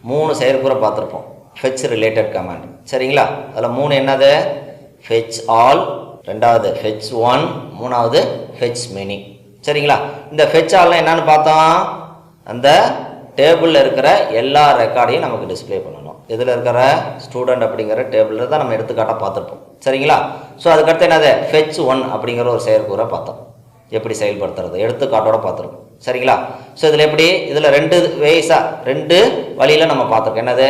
3 செயற்கூறை பார்த்துருப்போம். Fetch related command. சரிங்களா? அதில் 3 என்னது? ஃபெச் ஆல், ரெண்டாவது ஃபெச் 1, மூணாவது ஃபெச் மினி. சரிங்களா? இந்த ஃபெச் ஆல்னால் என்னன்னு பார்த்தோம்? அந்த டேபிளில் இருக்கிற எல்லா ரெக்கார்டையும் நமக்கு டிஸ்பிளே பண்ணணும். இதில் இருக்கிற ஸ்டூடெண்ட் அப்படிங்கிற டேபிளில் தான் நம்ம எடுத்துக்காட்டாக பார்த்துருப்போம். சரிங்களா? ஸோ அதுக்கடுத்து என்னது? ஃபெச் 1 அப்படிங்கிற ஒரு செயற்கூறை பார்த்தோம், எப்படி செயல்படுத்துறது எடுத்துக்காட்டோட பார்த்துருக்கோம். சரிங்களா? ஸோ இதில் எப்படி? இதில் 2 வேஸாக 2 வழியில் நம்ம பார்த்துருக்கோம். என்னது?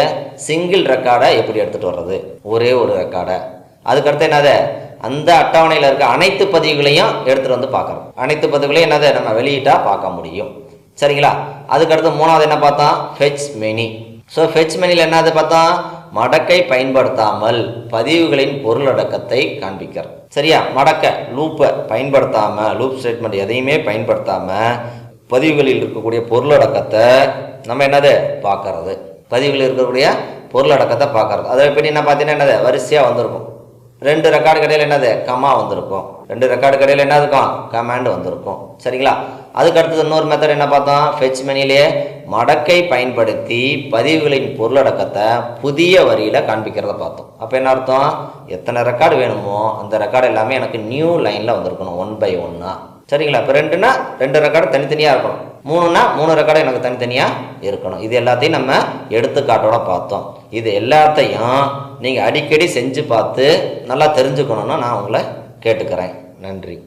சிங்கிள் ரெக்கார்டை எப்படி எடுத்துகிட்டு வர்றது, ஒரே ஒரு ரெக்கார்டை. அதுக்கடுத்து என்னது? அந்த அட்டவணையில் இருக்க அனைத்து பதிவுகளையும் எடுத்துகிட்டு வந்து பார்க்குறோம். அனைத்து பதிவுகளையும் என்னது? நம்ம வெளியிட்டால் பார்க்க முடியும். சரிங்களா? அதுக்கடுத்து 3வது என்ன பார்த்தோம்? Fetch many. ஸோ ஃபெச் மெனியில் என்னது பார்த்தோம்? மடக்கை பயன்படுத்தாமல் பதிவுகளின் பொருளடக்கத்தை காண்பிக்கிறது. சரியா? மடக்க லூப்பை பயன்படுத்தாமல், லூப் ஸ்டேட்மெண்ட் எதையுமே பயன்படுத்தாமல் பதிவுகளில் இருக்கக்கூடிய பொருளடக்கத்தை நம்ம என்னது பார்க்கறது, பதிவுகளில் இருக்கக்கூடிய பொருளடக்கத்தை பார்க்கறது. அதை எப்படி என்ன பார்த்தீங்கன்னா என்னது? வரிசையாக வந்திருக்கும். 2 ரெக்கார்டு கடையில் என்னது? கமா வந்திருக்கும். 2 ரெக்கார்டு கடையில் என்ன இருக்கும்? கமாண்ட் வந்திருக்கும். சரிங்களா? அதுக்கு அடுத்தது இன்னொரு மெத்தட் என்ன பார்த்தோம்? ஃபெச் மெனிலே மடக்கை பயன்படுத்தி பதிவுகளின் பொருளடக்கத்தை புதிய வரியில் காண்பிக்கிறத பார்த்தோம். அப்போ என்ன அர்த்தம்? எத்தனை ரெக்கார்டு வேணுமோ அந்த ரெக்கார்டு எல்லாமே எனக்கு நியூ லைனில் வந்திருக்கணும், 1 by 1. சரிங்களா? இப்போ 2னா 2 ரெக்கார்டு தனித்தனியாக இருக்கணும், 3னா 3 ரெக்கார்டு எனக்கு தனித்தனியாக இருக்கணும். இது எல்லாத்தையும் நம்ம எடுத்துக்காட்டோட பார்த்தோம். இது எல்லாத்தையும் நீங்கள் அடிக்கடி செஞ்சு பார்த்து நல்லா தெரிஞ்சுக்கணும்னு நான் உங்களை கேட்டுக்கிறேன். நன்றி.